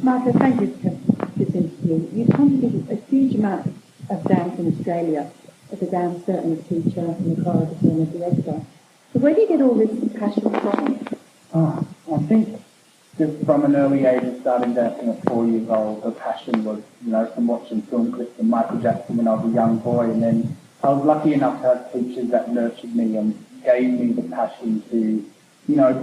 Marko, thank you for this interview. You've contributed a huge amount of dance in Australia as a dance and a teacher and a choreographer and a director. So where do you get all this passion from? I think just from an early age of starting dancing at 4 years old, the passion was, from watching film clips of Michael Jackson when I was a young boy, and then I was lucky enough to have teachers that nurtured me and gave me the passion to,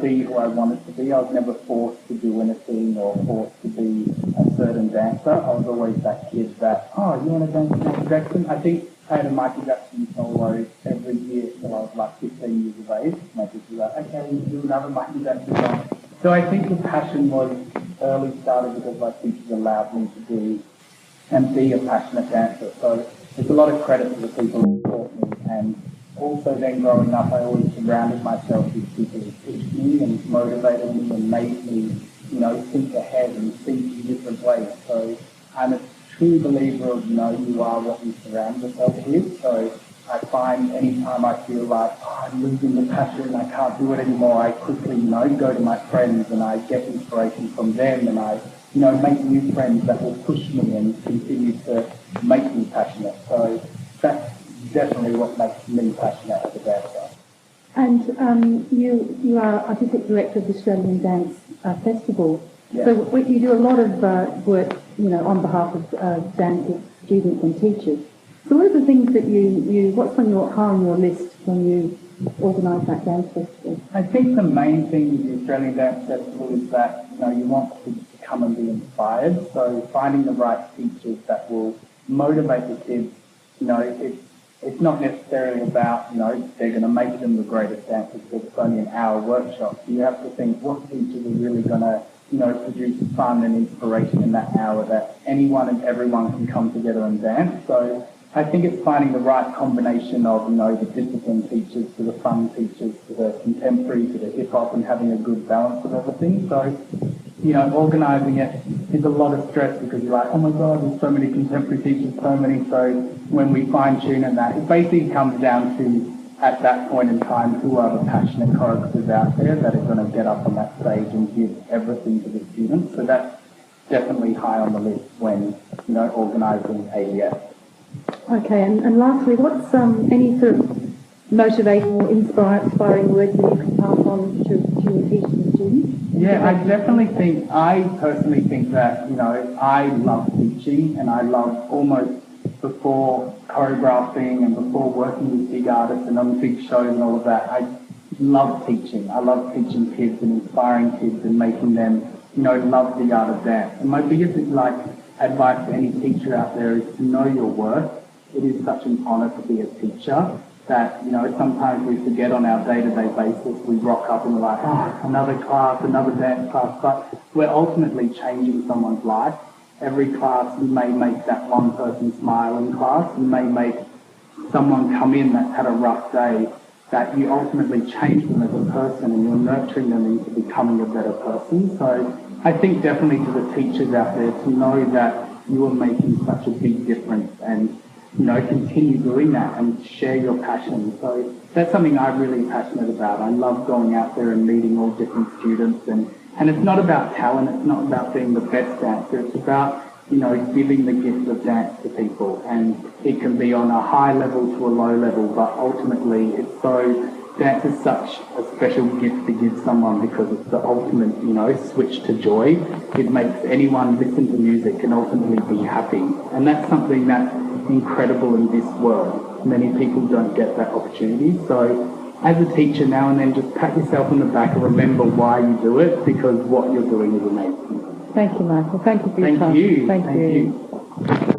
be who I wanted to be. I was never forced to do anything or forced to be a certain dancer. I was always that kid that, you want to dance with Michael Jackson? I think I had a Michael Jackson solo every year till I was like 15 years of age. My teacher was like, okay, we'll do another Michael Jackson song. So I think the passion was early started because my teachers allowed me to do and be a passionate dancer. So there's a lot of credit to the people who taught me, and also then growing up I always surrounded myself with people who pushed me and motivated me and made me, think ahead and think in different ways. So I'm a true believer of, you are what you surround yourself with. So I find anytime I feel like I'm losing the passion, I can't do it anymore, I quickly, go to my friends and I get inspiration from them, and I, make new friends that will push me and continue to make me passionate. So that's definitely what makes me passionate as a dancer. And you are artistic director of the Australian Dance Festival. Yeah. So you do a lot of work, on behalf of dancers, students and teachers. So what are the things that what's on your list when you organise that dance festival? I think the main thing with the Australian Dance Festival is that, you want kids to come and be inspired. So finding the right teachers that will motivate the kids, it's not necessarily about, they're going to make them the greatest dancers because it's only an hour workshop. You have to think what teachers are really going to, produce fun and inspiration in that hour that anyone and everyone can come together and dance. So I think it's finding the right combination of, the discipline teachers to the fun teachers to the contemporary to the hip-hop and having a good balance of everything. So, organising it is a lot of stress because you're like, oh my God, there's so many contemporary teachers, so many. So when we fine-tune and that, it basically comes down to, at that point in time, who are the passionate choreographers out there that are going to get up on that stage and give everything to the students. So that's definitely high on the list when, organising ADF. Okay, and lastly, what's any sort of motivating or inspiring words that you can pass on to your teachers and students? Yeah, I personally think that, I love teaching, and I love almost before choreographing and before working with big artists and on big shows and all of that, I love teaching. I love teaching kids and inspiring kids and making them, love the art of dance. And my biggest advice to any teacher out there is to know your worth. It is such an honour to be a teacher that, sometimes we forget on our day-to-day basis. We rock up and we're like, another class, another dance class, but we're ultimately changing someone's life. Every class, you may make that one person smile in class. You may make someone come in that's had a rough day, that you ultimately change them as a person and you're nurturing them into becoming a better person. So I think definitely to the teachers out there to know that you are making such a big difference and, continue doing that and share your passion. So that's something I'm really passionate about. I love going out there and meeting all different students, and it's not about talent, it's not about being the best dancer, it's about, giving the gift of dance to people. And it can be on a high level to a low level, but ultimately dance is such a special gift to give someone because it's the ultimate, switch to joy. It makes anyone listen to music and ultimately be happy. And that's something that's incredible in this world. Many people don't get that opportunity. So as a teacher, now and then just pat yourself on the back and remember why you do it, because what you're doing is amazing. Thank you, Michael. Thank you for your time. Thank you.